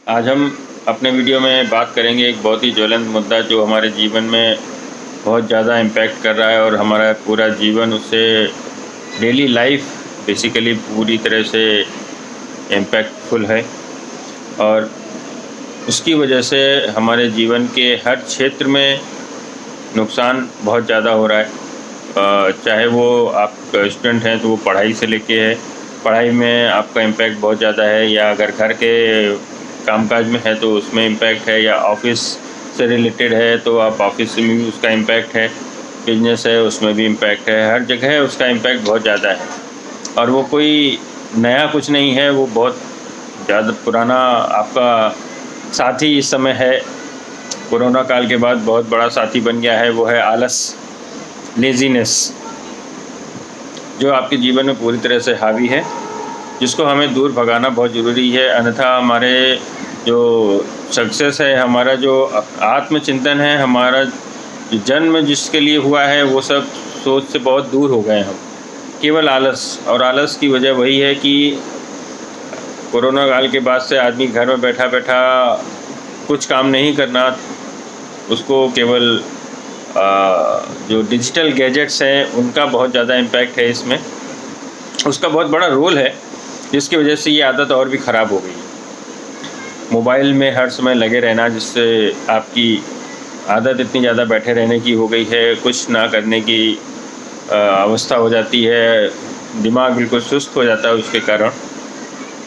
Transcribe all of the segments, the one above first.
आज हम अपने वीडियो में बात करेंगे एक बहुत ही ज्वलंत मुद्दा जो हमारे जीवन में बहुत ज़्यादा इम्पैक्ट कर रहा है और हमारा पूरा जीवन उससे डेली लाइफ बेसिकली पूरी तरह से इम्पैक्टफुल है और उसकी वजह से हमारे जीवन के हर क्षेत्र में नुकसान बहुत ज़्यादा हो रहा है। चाहे वो आप स्टूडेंट हैं तो वो पढ़ाई से लेके है, पढ़ाई में आपका इम्पैक्ट बहुत ज़्यादा है, या अगर घर के कामकाज में है तो उसमें इम्पैक्ट है, या ऑफिस से रिलेटेड है तो आप ऑफिस में भी उसका इम्पैक्ट है, बिजनेस है उसमें भी इम्पैक्ट है, हर जगह उसका इम्पैक्ट बहुत ज़्यादा है। और वो कोई नया कुछ नहीं है, वो बहुत ज़्यादा पुराना आपका साथी इस समय है, कोरोना काल के बाद बहुत बड़ा साथी बन गया है। वो है आलस, लेज़ीनेस, जो आपके जीवन में पूरी तरह से हावी है, जिसको हमें दूर भगाना बहुत ज़रूरी है। अन्यथा हमारे जो सक्सेस है, हमारा जो आत्मचिंतन है, हमारा जो जन्म जिसके लिए हुआ है, वो सब सोच से बहुत दूर हो गए हम। केवल आलस, और आलस की वजह वही है कि कोरोना काल के बाद से आदमी घर में बैठा बैठा कुछ काम नहीं करना, उसको केवल जो डिजिटल गैजेट्स हैं उनका बहुत ज़्यादा इम्पैक्ट है इसमें, उसका बहुत बड़ा रोल है, जिसकी वजह से ये आदत और भी ख़राब हो गई है। मोबाइल में हर समय लगे रहना, जिससे आपकी आदत इतनी ज़्यादा बैठे रहने की हो गई है, कुछ ना करने की अवस्था हो जाती है, दिमाग बिल्कुल सुस्त हो जाता है उसके कारण।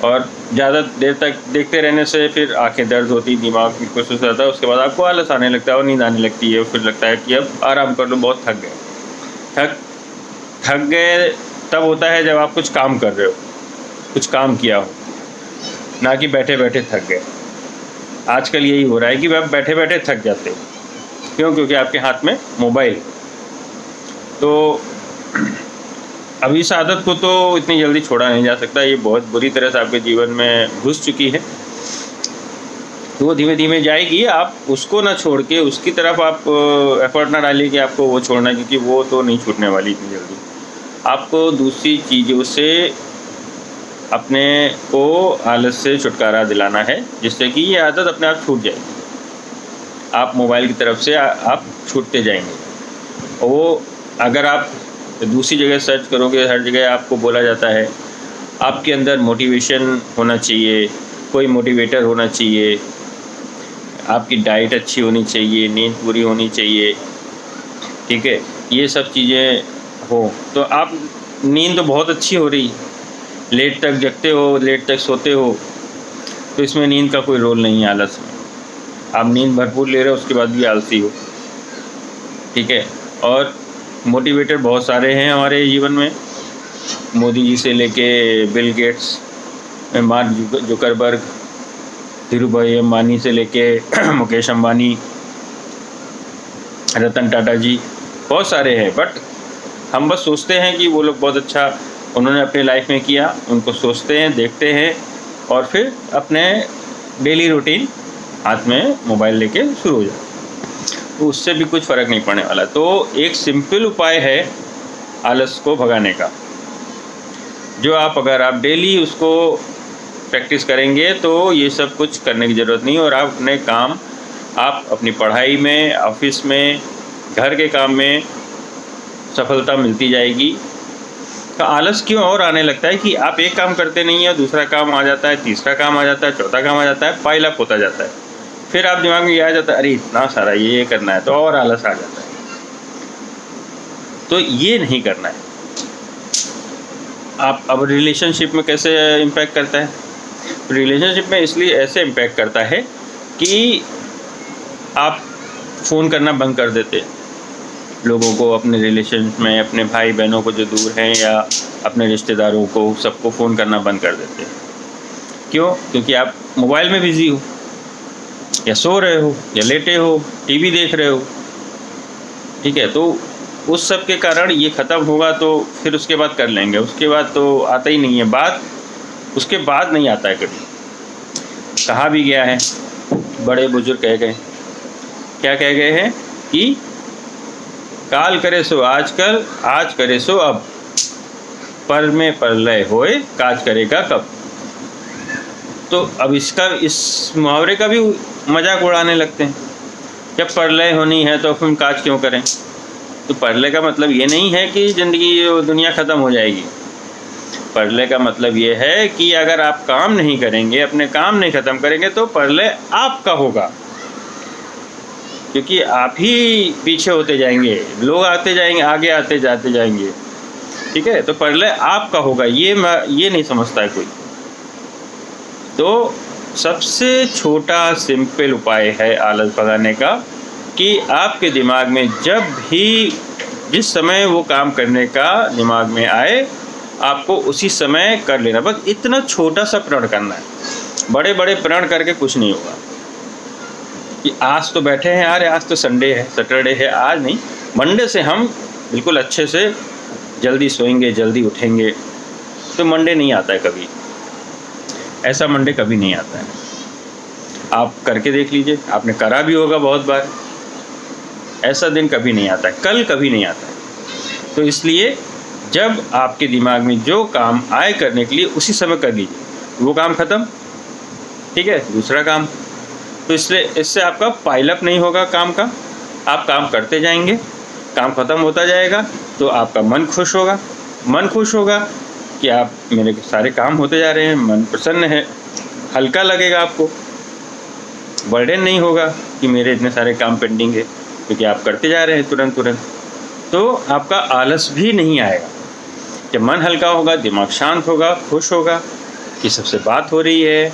और ज़्यादा देर तक देखते रहने से फिर आंखें दर्द होती, दिमाग बिल्कुल सुस्त रहता है, उसके बाद आपको आलस आने लगता है और नींद आने लगती है। फिर लगता है कि अब आराम कर लो, बहुत थक गए। थक गए तब होता है जब आप कुछ काम कर रहे हो, कुछ काम किया हो, ना कि बैठे बैठे थक गए। आजकल यही हो रहा है कि आप बैठे बैठे थक जाते हो। क्यों? क्योंकि आपके हाथ में मोबाइल। तो अब इस आदत को तो इतनी जल्दी छोड़ा नहीं जा सकता, ये बहुत बुरी तरह से आपके जीवन में घुस चुकी है। तो वो धीमे धीमे जाएगी, आप उसको ना छोड़ के उसकी तरफ आप एफर्ट ना डालिए कि आपको वो छोड़ना है, क्योंकि वो तो नहीं छूटने वाली इतनी जल्दी। आपको दूसरी चीज़ों से अपने को आलस से छुटकारा दिलाना है, जिससे कि ये आदत अपने आप छूट जाएगी। आप मोबाइल की तरफ से आप छूटते जाएंगे। वो अगर आप दूसरी जगह सर्च करोगे, हर जगह आपको बोला जाता है आपके अंदर मोटिवेशन होना चाहिए, कोई मोटिवेटर होना चाहिए, आपकी डाइट अच्छी होनी चाहिए, नींद पूरी होनी चाहिए, ठीक है, ये सब चीज़ें हो तो आप नींद तो बहुत अच्छी हो रही, लेट तक जगते हो, लेट तक सोते हो, तो इसमें नींद का कोई रोल नहीं है आलस में। आप नींद भरपूर ले रहे हो, उसके बाद भी आलसी हो, ठीक है। और मोटिवेटर बहुत सारे हैं हमारे जीवन में, मोदी जी से लेके Bill Gates, mark Zuckerberg, Dhirubhai Ambani से लेके मुकेश अंबानी, रतन टाटा जी, बहुत सारे हैं। बट हम बस सोचते हैं कि वो लोग बहुत अच्छा उन्होंने अपनी लाइफ में किया, उनको सोचते हैं, देखते हैं, और फिर अपने डेली रूटीन हाथ में मोबाइल लेके शुरू हो जाते, तो उससे भी कुछ फ़र्क नहीं पड़ने वाला। तो एक सिंपल उपाय है आलस को भगाने का, जो अगर आप डेली उसको प्रैक्टिस करेंगे तो ये सब कुछ करने की ज़रूरत नहीं, और आप अपने काम, आप अपनी पढ़ाई में, ऑफिस में, घर के काम में सफलता मिलती जाएगी। तो आलस क्यों और आने लगता है कि आप एक काम करते नहीं है, दूसरा काम आ जाता है, तीसरा काम आ जाता है, चौथा काम आ जाता है, पाइल अप होता जाता है। फिर आप दिमाग में ये आ जाता है, अरे इतना सारा ये करना है, तो और आलस आ जाता है। तो ये नहीं करना है। आप अब रिलेशनशिप में कैसे इम्पैक्ट करता है? रिलेशनशिप में इसलिए ऐसे इम्पैक्ट करता है कि आप फ़ोन करना बंद कर देते लोगों को, अपने रिलेशन में, अपने भाई बहनों को जो दूर हैं, या अपने रिश्तेदारों को, सबको फ़ोन करना बंद कर देते। क्यों? क्योंकि आप मोबाइल में बिज़ी हो, या सो रहे हो, या लेटे हो, टीवी देख रहे हो, ठीक है। तो उस सब के कारण ये ख़त्म होगा, तो फिर उसके बाद कर लेंगे, उसके बाद तो आता ही नहीं है, बात उसके बाद नहीं आता है कभी। कहा भी गया है, बड़े बुजुर्ग कह गए, क्या कह गए हैं कि काल करे सो आजकल, आज करे सो अब, पर में परलय होए, काज करेगा कब। तो अब इस मुहावरे का भी मजाक उड़ाने लगते हैं। जब प्रलय होनी है तो हम काज क्यों करें। तो प्रलय का मतलब ये नहीं है कि ज़िंदगी दुनिया ख़त्म हो जाएगी। प्रलय का मतलब ये है कि अगर आप काम नहीं करेंगे, अपने काम नहीं ख़त्म करेंगे, तो प्रलय आपका होगा, क्योंकि आप ही पीछे होते जाएंगे, लोग आते जाएंगे, आगे आते जाते जाएंगे। ठीक है, तो प्रलय आपका होगा, ये नहीं समझता है कोई। तो सबसे छोटा सिंपल उपाय है आलस भगाने का कि आपके दिमाग में जब भी जिस समय वो काम करने का दिमाग में आए, आपको उसी समय कर लेना। बस इतना छोटा सा प्रण करना है। बड़े बड़े प्रण करके कुछ नहीं होगा कि आज तो बैठे हैं यार, आज तो संडे है, सैटरडे है, आज नहीं, मंडे से हम बिल्कुल अच्छे से जल्दी सोएंगे, जल्दी उठेंगे। तो मंडे नहीं आता है कभी, ऐसा मंडे कभी नहीं आता है। आप करके देख लीजिए, आपने करा भी होगा बहुत बार। ऐसा दिन कभी नहीं आता है, कल कभी नहीं आता है। तो इसलिए जब आपके दिमाग में जो काम आए करने के लिए, उसी समय कर लीजिए। वो काम ख़त्म, ठीक है, दूसरा काम। तो इसलिए इससे आपका पाइलअप नहीं होगा काम का। आप काम करते जाएंगे, काम ख़त्म होता जाएगा, तो आपका मन खुश होगा। मन खुश होगा कि आप मेरे सारे काम होते जा रहे हैं, मन प्रसन्न है, हल्का लगेगा आपको। बर्डन नहीं होगा कि मेरे इतने सारे काम पेंडिंग है, क्योंकि आप करते जा रहे हैं तुरंत तुरंत। तो आपका आलस भी नहीं आएगा। जब मन हल्का होगा, दिमाग शांत होगा, खुश होगा कि सबसे बात हो रही है,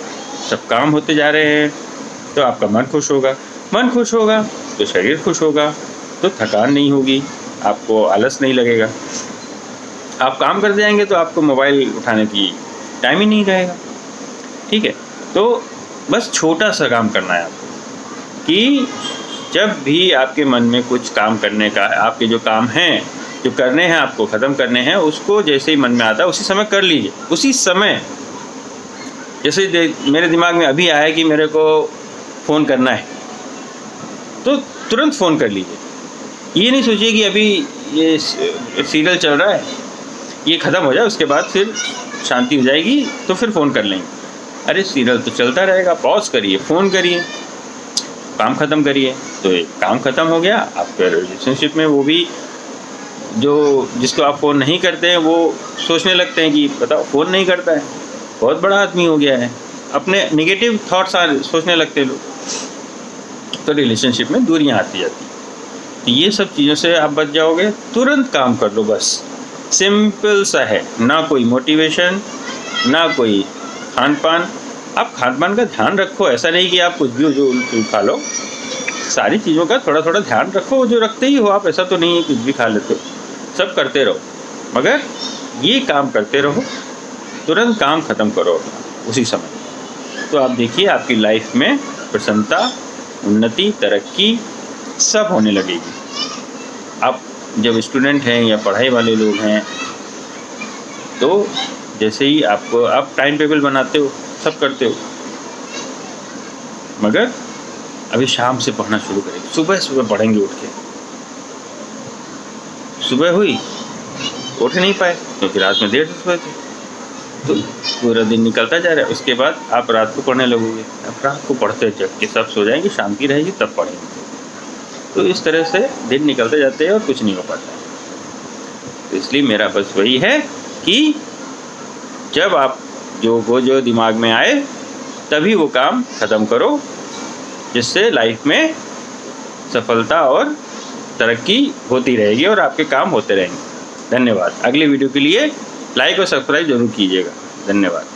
सब काम होते जा रहे हैं, तो आपका मन खुश होगा। मन खुश होगा तो शरीर खुश होगा, तो थकान नहीं होगी, आपको आलस नहीं लगेगा। आप काम करते जाएंगे तो आपको मोबाइल उठाने की टाइम ही नहीं रहेगा। ठीक है, तो बस छोटा सा काम करना है आपको कि जब भी आपके मन में कुछ काम करने का, आपके जो काम हैं, जो करने हैं, आपको ख़त्म करने हैं, उसको जैसे ही मन में आता है उसी समय कर लीजिए। उसी समय जैसे मेरे दिमाग में अभी आया कि मेरे को फ़ोन करना है, तो तुरंत फ़ोन कर लीजिए। ये नहीं सोचिए कि अभी ये सीरियल चल रहा है, ये ख़त्म हो जाए, उसके बाद फिर शांति हो जाएगी तो फिर फ़ोन कर लेंगे। अरे सीरियल तो चलता रहेगा, पॉज करिए, फ़ोन करिए, काम ख़त्म करिए। तो काम ख़त्म हो गया। आपके रिलेशनशिप में वो भी जिसको आप फ़ोन नहीं करते हैं, वो सोचने लगते हैं कि बताओ फ़ोन नहीं करता है, बहुत बड़ा आदमी हो गया है। अपने नेगेटिव थॉट्स सोचने लगते हैं लोग। तो रिलेशनशिप में दूरियां आती जाती हैं। तो ये सब चीज़ों से आप बच जाओगे। तुरंत काम कर लो, बस सिंपल सा है। ना कोई मोटिवेशन, ना कोई खान पान। आप खान पान का ध्यान रखो, ऐसा नहीं कि आप कुछ भी जो खा लो। सारी चीज़ों का थोड़ा थोड़ा ध्यान रखो, जो रखते ही हो आप। ऐसा तो नहीं है कुछ भी खा लेते हो, सब करते रहो, मगर ये काम करते रहो। तुरंत काम ख़त्म करो अपना उसी समय। तो आप देखिए आपकी लाइफ में प्रसन्नता, उन्नति, तरक्की सब होने लगेगी। आप जब स्टूडेंट हैं या पढ़ाई वाले लोग हैं, तो जैसे ही आप टाइम टेबल बनाते हो, सब करते हो, मगर अभी शाम से पढ़ना शुरू करेंगे। सुबह सुबह पढ़ेंगे उठ के। सुबह हुई, उठ नहीं पाए क्योंकि रात में देर से सोए थे, तो पूरा दिन निकलता जा रहा है। उसके बाद आप रात को पढ़ने लगोगे। अब रात को पढ़ते जब के सब सो जाएंगे, शांति रहेगी, तब पढ़ेंगे। तो इस तरह से दिन निकलते जाते हैं और कुछ नहीं हो पाता है। तो इसलिए मेरा बस वही है कि जब आप जो दिमाग में आए, तभी वो काम ख़त्म करो, जिससे लाइफ में सफलता और तरक्की होती रहेगी और आपके काम होते रहेंगे। धन्यवाद। अगले वीडियो के लिए लाइक और सब्सक्राइब जरूर कीजिएगा। धन्यवाद।